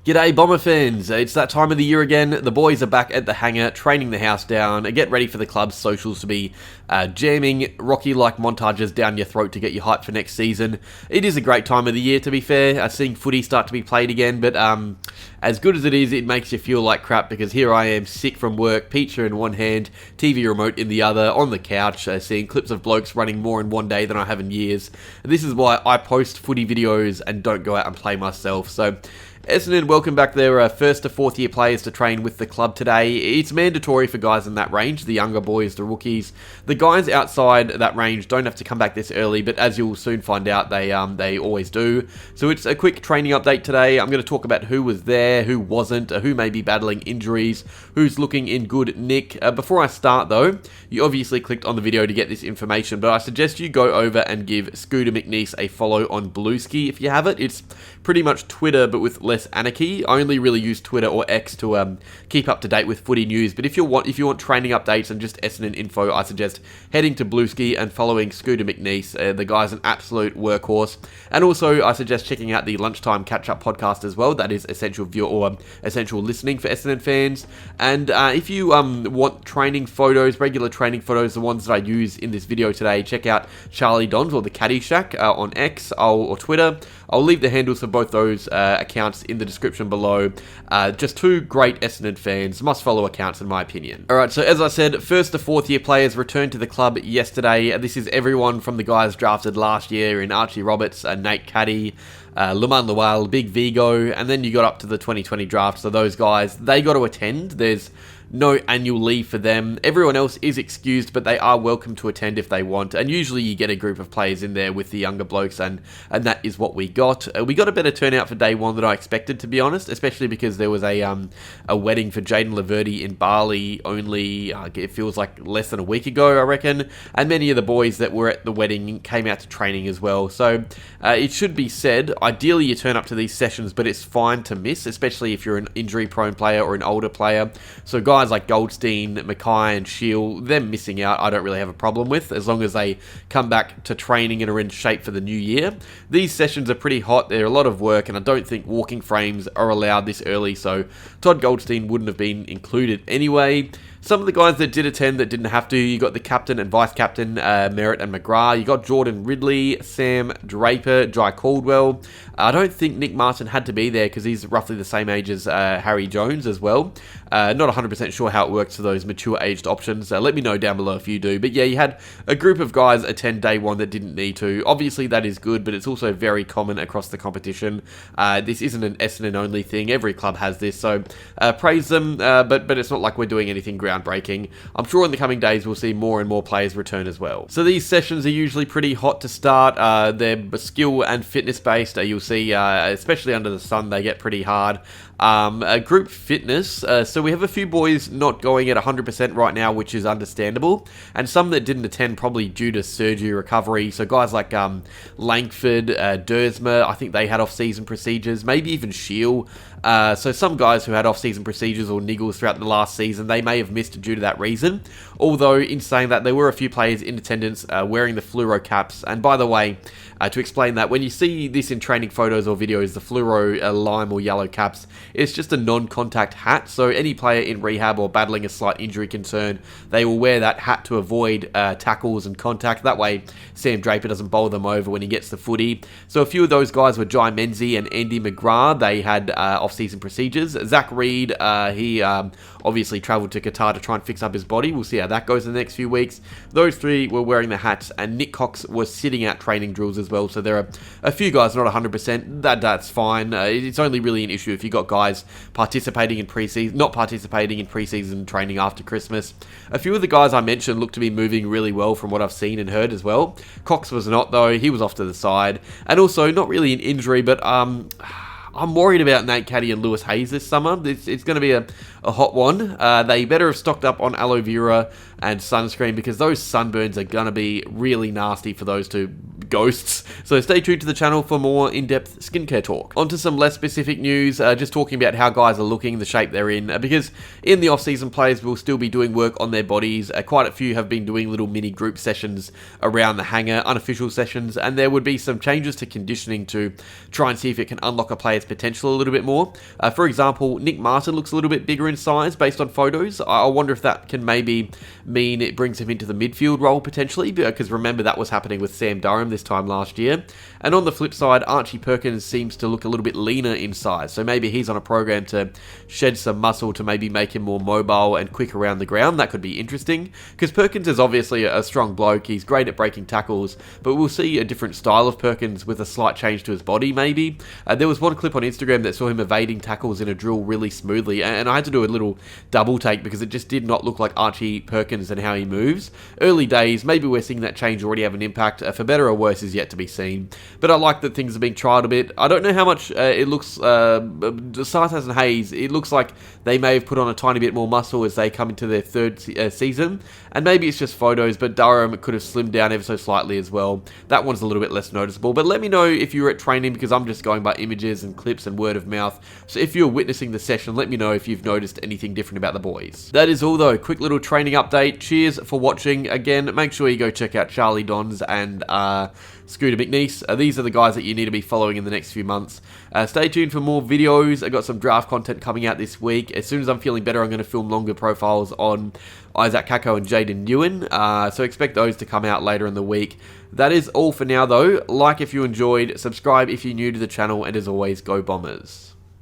G'day Bomber fans, it's that time of the year again. The boys are back at the Hangar, training the house down. Get ready for the club's socials to be jamming Rocky-like montages down your throat to get you hyped for next season. It is a great time of the year, to be fair, seeing footy start to be played again, but as good as it is, it makes you feel like crap because here I am sick from work, pizza in one hand, TV remote in the other, on the couch, seeing clips of blokes running more in one day than I have in years. This is why I post footy videos and don't go out and play myself, so Essendon welcome back their first to fourth year players to train with the club today. It's mandatory for guys in that range, the younger boys, the rookies. The guys outside that range don't have to come back this early, but as you'll soon find out, they always do. So it's a quick training update today. I'm going to talk about who was there, who wasn't, who may be battling injuries, who's looking in good nick. Before I start though, you obviously clicked on the video to get this information, but I suggest you go over and give Scooter McNeese a follow on Bluesky if you have it. It's pretty much Twitter, but with less anarchy. I only really use Twitter or X to keep up to date with footy news, but if you want training updates and just Essendon info, I suggest heading to Bluesky and following Scooter McNeese. The guy's an absolute workhorse. And also, I suggest checking out the Lunchtime Catch-Up podcast as well. That is essential view or essential listening for Essendon fans. And if you want training photos, regular training photos, the ones that I use in this video today, check out Charlie Dons or the Caddy Shack on X or Twitter. I'll leave the handles for both those accounts in the description below. Just two great Essendon fans, must-follow accounts in my opinion. Alright, so as I said, first to fourth year players returned to the club yesterday. This is everyone from the guys drafted last year in Archie Roberts, Nate Caddy, Luman Lawal, Big Vigo, and then you got up to the 2020 draft, so those guys, they got to attend. There's no annual leave for them. Everyone else is excused, but they are welcome to attend if they want. And usually you get a group of players in there with the younger blokes, and that is what we got. We got a better turnout for day one than I expected, to be honest, especially because there was a wedding for Jaden Laverty in Bali only, it feels like less than a week ago, I reckon. And many of the boys that were at the wedding came out to training as well. So it should be said, ideally you turn up to these sessions, but it's fine to miss, especially if you're an injury-prone player or an older player. So guys like Goldstein, Mackay and Shield, them missing out I don't really have a problem with, as long as they come back to training and are in shape for the new year. These sessions are pretty hot, they're a lot of work, and I don't think walking frames are allowed this early, so Todd Goldstein wouldn't have been included anyway. Some of the guys that did attend that didn't have to, you got the captain and vice-captain, Merritt and McGrath. You got Jordan Ridley, Sam Draper, Jai Caldwell. I don't think Nick Martin had to be there because he's roughly the same age as Harry Jones as well. Not 100% sure how it works for those mature-aged options. Let me know down below if you do. But yeah, you had a group of guys attend day one that didn't need to. Obviously, that is good, but it's also very common across the competition. This isn't an Essendon-only thing. Every club has this, so praise them, but it's not like we're doing anything groundbreaking. I'm sure in the coming days we'll see more and more players return as well. So these sessions are usually pretty hot to start. They're skill and fitness based. You'll see, especially under the sun, they get pretty hard. Group fitness, so we have a few boys not going at 100% right now, which is understandable, and some that didn't attend probably due to surgery recovery. So guys like Langford, Dersma, I think they had off-season procedures, maybe even Shield. So some guys who had off-season procedures or niggles throughout the last season, they may have missed due to that reason. Although, in saying that, there were a few players in attendance wearing the fluoro caps. And by the way, to explain that, when you see this in training photos or videos, the fluoro lime or yellow caps, it's just a non-contact hat. So any player in rehab or battling a slight injury concern, they will wear that hat to avoid tackles and contact. That way, Sam Draper doesn't bowl them over when he gets the footy. So a few of those guys were Jai Menzies and Andy McGrath. They had off-season procedures. Zach Reed, he obviously travelled to Qatar to try and fix up his body. We'll see how that goes in the next few weeks. Those three were wearing the hats, and Nick Cox was sitting out training drills as well. So there are a few guys not 100%. That's fine. It's only really an issue if you got guys participating in pre-season, not participating in pre-season training after Christmas. A few of the guys I mentioned look to be moving really well from what I've seen and heard as well. Cox was not though. He was off to the side, and also not really an injury, but I'm worried about Nate Caddy and Lewis Hayes this summer. It's going to be a hot one. They better have stocked up on aloe vera and sunscreen because those sunburns are going to be really nasty for those two ghosts. So stay tuned to the channel for more in-depth skincare talk. On to some less specific news, just talking about how guys are looking, the shape they're in, because in the off-season players will still be doing work on their bodies. Quite a few have been doing little mini group sessions around the Hangar, unofficial sessions, and there would be some changes to conditioning to try and see if it can unlock a player's potential a little bit more. For example, Nick Martin looks a little bit bigger in size based on photos. I wonder if that can maybe mean it brings him into the midfield role potentially, because remember that was happening with Sam Durham this time last year. And on the flip side, Archie Perkins seems to look a little bit leaner in size, so maybe he's on a program to shed some muscle to maybe make him more mobile and quick around the ground. That could be interesting, because Perkins is obviously a strong bloke, he's great at breaking tackles, but we'll see a different style of Perkins with a slight change to his body maybe. There was one clip on Instagram that saw him evading tackles in a drill really smoothly, and I had to do a little double take because it just did not look like Archie Perkins and how he moves. Early days, maybe we're seeing that change already have an impact. For better or worse is yet to be seen, but I like that things are being trialled a bit. I don't know how much it looks, Sartas and Hayes, it looks like they may have put on a tiny bit more muscle as they come into their third season, and maybe it's just photos, but Durham could have slimmed down ever so slightly as well. That one's a little bit less noticeable, but let me know if you were at training, because I'm just going by images and clips and word of mouth. So if you're witnessing the session, let me know if you've noticed anything different about the boys. That is all though, quick little training update. Cheers for watching. Again, make sure you go check out Charlie Dons and Scooter McNeese. These are the guys that you need to be following in the next few months. Stay tuned for more videos. I got some draft content coming out this week. As soon as I'm feeling better, I'm going to film longer profiles on Isaac Kako and Jaden Ewan. So expect those to come out later in the week. That is all for now though. Like if you enjoyed, subscribe if you're new to the channel, and as always, go Bombers.